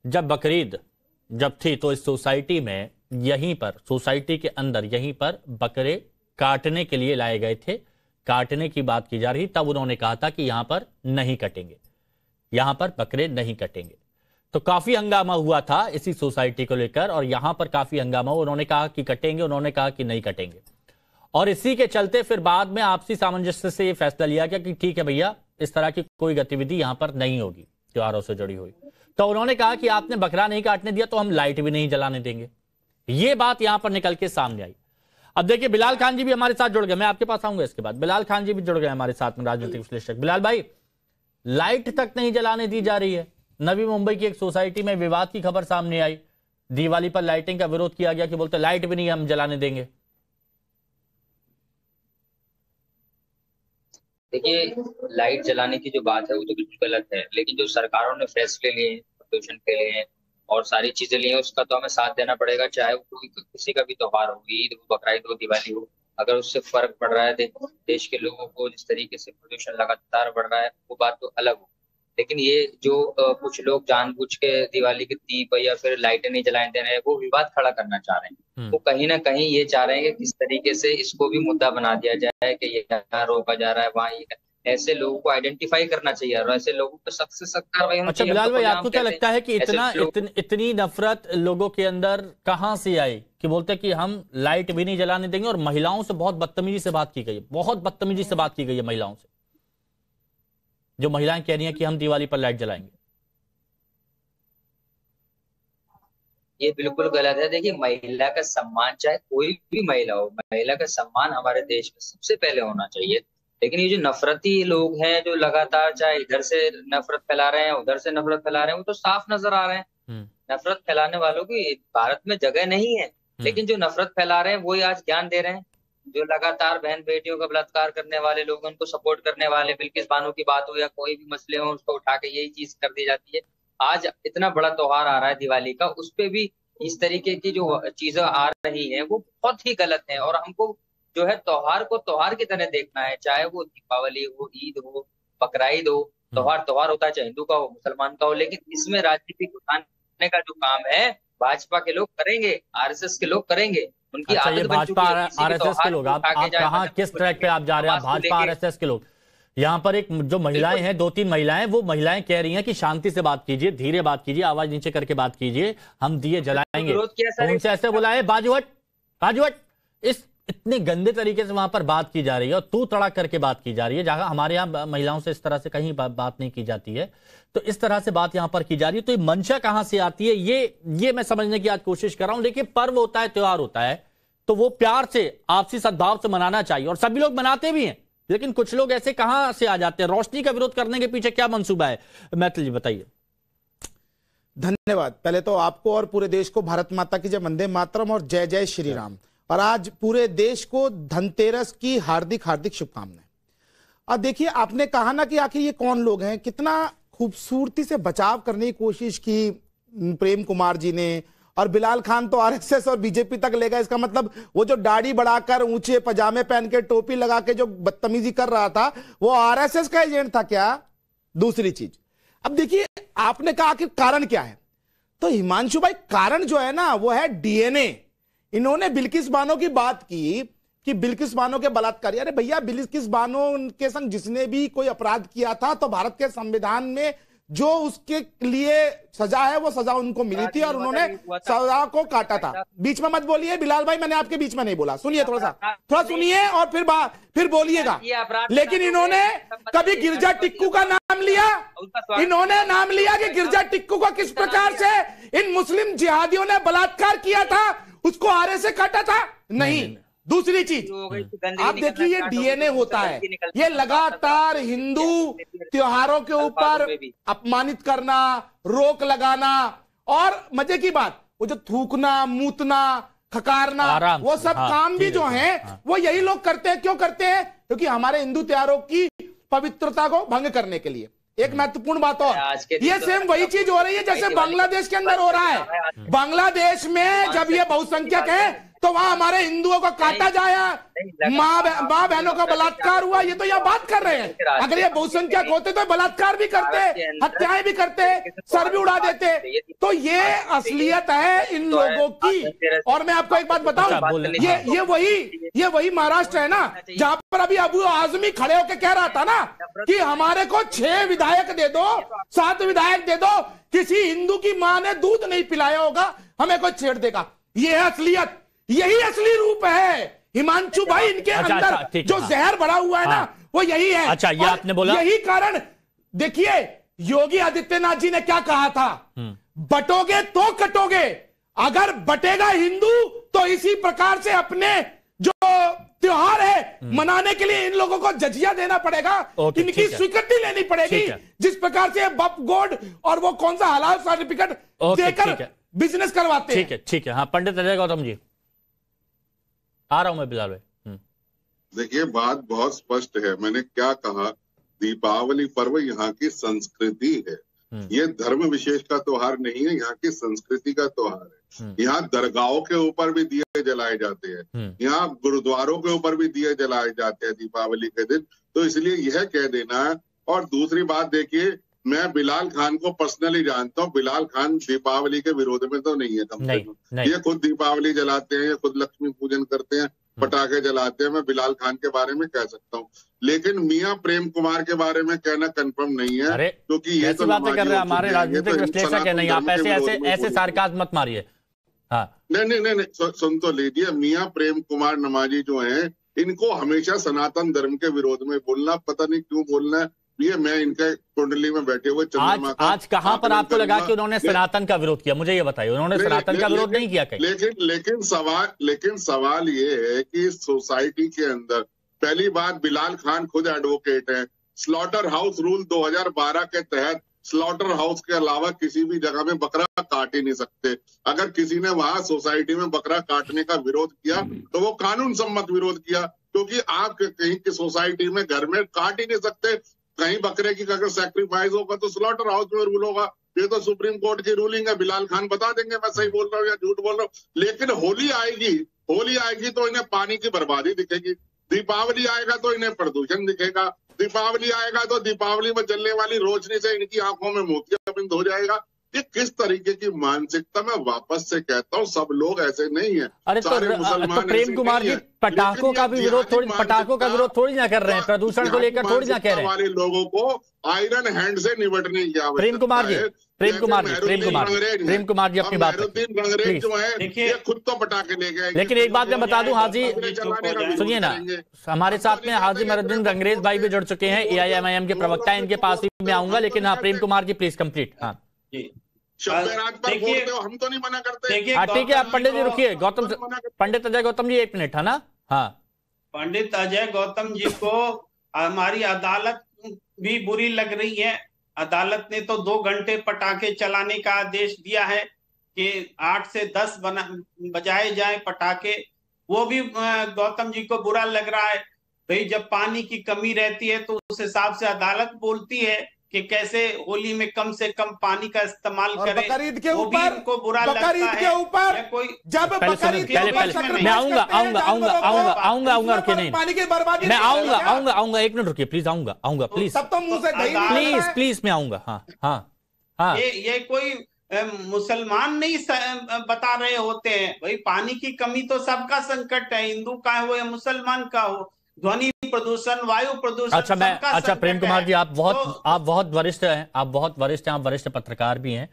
जब बकरीद जब थी तो इस सोसाइटी में यहीं पर सोसाइटी के अंदर यहीं पर बकरे काटने के लिए लाए गए थे, काटने की बात की जा रही, तब उन्होंने कहा था कि यहां पर नहीं कटेंगे, यहां पर बकरे नहीं कटेंगे। तो काफी हंगामा हुआ था इसी सोसाइटी को लेकर और यहां पर काफी हंगामा हुआ। उन्होंने कहा कि कटेंगे, उन्होंने कहा कि नहीं कटेंगे और इसी के चलते फिर बाद में आपसी सामंजस्य से यह फैसला लिया गया कि ठीक है भैया, इस तरह की कोई गतिविधि यहां पर नहीं होगी त्योहारों से जुड़ी हुई। तो उन्होंने कहा कि आपने बकरा नहीं काटने दिया तो हम लाइट भी नहीं जलाने देंगे। यह बात यहां पर निकल के सामने आई। अब देखिए बिलाल खान जी भी हमारे साथ जुड़ गए, मैं आपके पास आऊंगा इसके बाद। बिलाल खान जी भी जुड़ गए हमारे साथ में, राजनीतिक विश्लेषक। बिलाल भाई, लाइट तक नहीं जलाने दी जा रही है। नवी मुंबई की एक सोसाइटी में विवाद की खबर सामने आई, दिवाली पर लाइटिंग का विरोध किया गया कि बोलते लाइट भी नहीं हम जलाने देंगे। देखिए, लाइट जलाने की जो बात है वो तो बिल्कुल गलत है, लेकिन जो सरकारों ने फैसले लिए हैं प्रदूषण के लिए और सारी चीजें ली हैं, उसका तो हमें साथ देना पड़ेगा, चाहे वो कोई किसी का भी त्योहार हो, ईद हो, बकरीद हो, दिवाली हो। अगर उससे फर्क पड़ रहा है देश के लोगों को, जिस तरीके से प्रदूषण लगातार बढ़ रहा है, वो बात तो अलग हो। लेकिन ये जो कुछ लोग जानबूझ के दिवाली के दीप या फिर लाइटें नहीं जलाने दे रहे हैं, वो विवाद खड़ा करना चाह रहे हैं। वो कहीं ना कहीं ये चाह रहे हैं कि किस तरीके से इसको भी मुद्दा बना दिया जाए कि ये यहाँ रोका जा रहा है, वहाँ ये। ऐसे लोगों को आइडेंटिफाई करना चाहिए और ऐसे लोगों पर सख्त से सख्त कार्रवाई होनी चाहिए। बिलाल भाई, आपको क्या लगता है कि इतनी नफरत लोगों के अंदर कहां से आई कि बोलते कि हम लाइट भी नहीं जलाने देंगे? और महिलाओं से बहुत बदतमीजी से बात की गई है, बहुत बदतमीजी से बात की गई है महिलाओं से, जो महिलाएं कह रही हैं कि हम दिवाली पर लाइट जलाएंगे। ये बिल्कुल गलत है। देखिए, महिला का सम्मान, चाहे कोई भी महिला हो, महिला का सम्मान हमारे देश में सबसे पहले होना चाहिए। लेकिन ये जो नफरती लोग हैं, जो लगातार चाहे इधर से नफरत फैला रहे हैं, उधर से नफरत फैला रहे हैं, वो तो साफ नजर आ रहे हैं। नफरत फैलाने वालों की भारत में जगह नहीं है, लेकिन जो नफरत फैला रहे हैं वही आज ज्ञान दे रहे हैं। जो लगातार बहन बेटियों का बलात्कार करने वाले लोग, उनको सपोर्ट करने वाले, बिल्किस बानो की बात हो या कोई भी मसले हो, उसको उठा के यही चीज कर दी जाती है। आज इतना बड़ा त्योहार आ रहा है दिवाली का, उस पे भी इस तरीके की जो चीजें आ रही हैं वो बहुत ही गलत है। और हमको जो है त्योहार को त्योहार की तरह देखना है, चाहे वो दीपावली हो, ईद हो, बकरीद हो। त्योहार त्योहार होता है, चाहे हिंदू का हो, मुसलमान का हो। लेकिन इसमें राजनीति उठाने का जो काम है भाजपा के लोग करेंगे, आरएसएस के लोग करेंगे। उनकी अच्छा, ये आदत बन चुकी भाजपा है आरएसएस के लोग, आप कहाँ किस ट्रैक पे आप जा रहे हैं? भाजपा आरएसएस के लोग, यहाँ पर एक जो महिलाएं हैं, 2-3 महिलाएं, वो महिलाएं कह रही हैं कि शांति से बात कीजिए, धीरे बात कीजिए, आवाज नीचे करके बात कीजिए, हम दिए जलाएंगे। उनसे ऐसे बुलाए बाजूहट बाजूहट, इस इतने गंदे तरीके से वहां पर बात की जा रही है और तू तड़ाक करके बात की जा रही है, जहां हमारे यहाँ महिलाओं से इस तरह से कहीं बात नहीं की जाती है। तो इस तरह से बात यहां पर की जा रही है, तो ये मंशा कहां से आती है? ये मैं समझने की आज कोशिश कर रहा हूं। देखिए, पर्व होता है, त्योहार होता है, तो वो प्यार से, आपसी सद्भाव से मनाना चाहिए और सभी लोग मनाते भी हैं। लेकिन कुछ लोग ऐसे कहां से आ जाते हैं? रोशनी का विरोध करने के पीछे क्या मंसूबा है? मैथिल जी बताइए। धन्यवाद। पहले तो आपको और पूरे देश को भारत माता की जय, वंदे मातरम और जय जय श्री राम। और आज पूरे देश को धनतेरस की हार्दिक हार्दिक शुभकामनाएं। अब देखिए, आपने कहा ना कि आखिर ये कौन लोग हैं, कितना खूबसूरती से बचाव करने की कोशिश की प्रेम कुमार जी ने। और बिलाल खान तो आरएसएस और बीजेपी तक ले गए। इसका मतलब वो जो दाढ़ी बढ़ाकर, ऊंचे पजामे पहन के, टोपी लगा के जो बदतमीजी कर रहा था, वो आरएसएस का एजेंट था क्या? दूसरी चीज, अब देखिए, आपने कहा आखिर कारण क्या है, तो हिमांशु भाई, कारण जो है ना वो है डीएनए। इन्होंने बिल्किस बानो की बात की कि बिल्किस बानो के बलात्कारी, अरे भैया, बिल्किस बानो के संग जिसने भी कोई अपराध किया था, तो भारत के संविधान में जो उसके लिए सजा है वो सजा उनको मिली थी और उन्होंने सजा को काटा था। बीच में मत बोलिए बिलाल भाई, मैंने आपके बीच में नहीं बोला। सुनिए, थोड़ा सुनिए और फिर बोलिएगा। लेकिन इन्होंने कभी गिरजा टिक्कू का नाम लिया? इन्होंने नाम लिया कि गिरजा टिक्कू को किस प्रकार से इन मुस्लिम जिहादियों ने बलात्कार किया था, उसको आरे से काटा था? नहीं। दूसरी चीज, आप देखिए, ये डीएनए होता है, ये लगातार हिंदू त्योहारों के ऊपर अपमानित करना, रोक लगाना, और मजे की बात, वो जो थूकना, मूतना, खकारना, वो सब काम भी जो हैं वो यही लोग करते हैं। क्यों करते हैं? क्योंकि हमारे हिंदू त्योहारों की पवित्रता को भंग करने के लिए। एक महत्वपूर्ण बात और, ये सेम वही चीज हो रही है जैसे बांग्लादेश के अंदर हो रहा है। बांग्लादेश में जब ये बहुसंख्यक है तो वहां हमारे हिंदुओं को काटा जाया, माँ बहनों का बलात्कार हुआ, ये तो यह बात कर रहे हैं। अगर ये बहुसंख्यक होते तो बलात्कार भी करते, हत्याएं भी करते, सर भी उड़ा देते। तो ये असलियत है इन लोगों की। और मैं आपको एक बात बताऊं, ये वही महाराष्ट्र है ना जहां पर अभी अबू आजमी खड़े होकर कह रहा था ना कि हमारे को 6 विधायक दे दो, 7 विधायक दे दो, किसी हिंदू की मां ने दूध नहीं पिलाया होगा, हमें कोई छेड़ देगा। ये है असलियत, यही असली रूप है हिमांशु भाई। इनके अंदर जो जहर भरा हुआ है ना, वो यही है। अच्छा, ये आपने बोला, यही कारण देखिए योगी आदित्यनाथ जी ने क्या कहा था, बटोगे तो कटोगे। अगर बटेगा हिंदू तो इसी प्रकार से अपने जो त्योहार है मनाने के लिए इन लोगों को जजिया देना पड़ेगा, इनकी स्वीकृति लेनी पड़ेगी। जिस प्रकार से बप गोड और वो कौन सा हलाल सर्टिफिकेट देकर बिजनेस करवाते हैं। ठीक है। हाँ, पंडित अजय गौतम जी, आ रहा हूं मैं बिलाल भाई। देखिए, बात बहुत स्पष्ट है। मैंने क्या कहा, दीपावली पर्व यहाँ की संस्कृति है, ये धर्म विशेष का त्योहार नहीं है, यहाँ की संस्कृति का त्योहार है। यहाँ दरगाहों के ऊपर भी दिए जलाए जाते हैं, यहाँ गुरुद्वारों के ऊपर भी दिए जलाए जाते हैं दीपावली के दिन। तो इसलिए यह कह देना है। और दूसरी बात देखिए, मैं बिलाल खान को पर्सनली जानता हूँ, बिलाल खान दीपावली के विरोध में तो नहीं है कम से कम। ये खुद दीपावली जलाते हैं, ये खुद लक्ष्मी पूजन करते हैं, पटाखे जलाते हैं। मैं बिलाल खान के बारे में कह सकता हूँ, लेकिन मियां प्रेम कुमार के बारे में कहना कंफर्म नहीं है, क्योंकि ये तो बातें कर रहे हैं हमारे राजनीतिक विश्लेषक है। नहीं, आप ऐसे सार्कास्म मत मारिए। हाँ, नहीं, सुन तो लीजिए। मियां प्रेम कुमार नमाजी जो है, इनको हमेशा सनातन धर्म के विरोध में बोलना, पता नहीं क्यों बोलना है। ये मैं इनके कुंडली में बैठे हुए चंद्रमा का आज कहां पर आपको लगा कि उन्होंने सनातन का विरोध किया? मुझे ये बताइए, उन्होंने सनातन का विरोध नहीं किया कहीं? लेकिन सवाल ये है कि सोसाइटी के अंदर पहली बात, बिलाल खान खुद एडवोकेट हैं। स्लॉटर हाउस रूल 2012 के तहत स्लॉटर हाउस के अलावा किसी भी जगह में बकरा काट ही नहीं सकते। अगर किसी ने वहां सोसाइटी में बकरा काटने का विरोध किया तो वो कानून सम्मत विरोध किया, क्योंकि आप कहीं की सोसाइटी में घर में काट ही नहीं सकते। कहीं बकरे की अगर सैक्रिफाइस होगा तो स्लॉटर हाउस में रूल होगा। ये तो सुप्रीम कोर्ट की रूलिंग है, बिलाल खान बता देंगे मैं सही बोल रहा हूँ या झूठ बोल रहा हूँ। लेकिन होली आएगी तो इन्हें पानी की बर्बादी दिखेगी, दीपावली आएगा तो इन्हें प्रदूषण दिखेगा, दीपावली आएगा तो दीपावली में जलने वाली रोशनी से इनकी आंखों में मोतियाबिंद हो जाएगा। ये किस तरीके की मानसिकता, मैं वापस से कहता हूँ, सब लोग ऐसे नहीं है। अरे तो प्रेम कुमार जी पटाखों का भी विरोध थोड़ी ना कर रहे हैं, प्रदूषण को लेकर थोड़ी ना कह रहे हैं। हमारे लोगों को आयरन हैंड से निपटने की आवश्यकता है। प्रेम कुमार जी अपनी बात रंगरेज जो है, देखिए खुद तो पटाखे ले गए। लेकिन एक बात मैं बता दूं हाजी, सुनिए ना, हमारे साथ में हाजी मरुद्दीन रंगरेज भाई भी जुड़ चुके हैं, AIMIM के प्रवक्ता, इनके पास भी मैं आऊंगा। लेकिन हाँ, प्रेम कुमार जी प्लीज कंप्लीट। हाँ, देखिए, हम तो नहीं मना करते। ठीक है, आप पंडित जी रुकिए, गौतम पंडित अजय गौतम जी 1 मिनट है ना। हाँ, पंडित अजय गौतम जी को हमारी अदालत भी बुरी लग रही है। अदालत ने तो 2 घंटे पटाखे चलाने का आदेश दिया है कि 8 से 10 बजाए जाए पटाखे, वो भी गौतम जी को बुरा लग रहा है। भाई, जब पानी की कमी रहती है तो उस हिसाब से अदालत बोलती है कि कैसे होली में कम से कम पानी का इस्तेमाल करें। बकरीद के ऊपर, उनको बुरा लगता है। कोई जब बकरीद के ऊपर मैं आऊंगा नहीं, पानी की बर्बादी, मैं आऊंगा 1 मिनट रुकिए प्लीज, आऊंगा प्लीज, तब तो मुंह से प्लीज मैं आऊंगा। हाँ, ये कोई मुसलमान नहीं बता रहे होते हैं। भाई, पानी की कमी तो सबका संकट है, हिंदू का हो या मुसलमान का हो। ध्वनि प्रदूषण, वायु प्रदूषण। अच्छा प्रेम कुमार जी, आप बहुत वरिष्ठ हैं, आप वरिष्ठ पत्रकार भी हैं।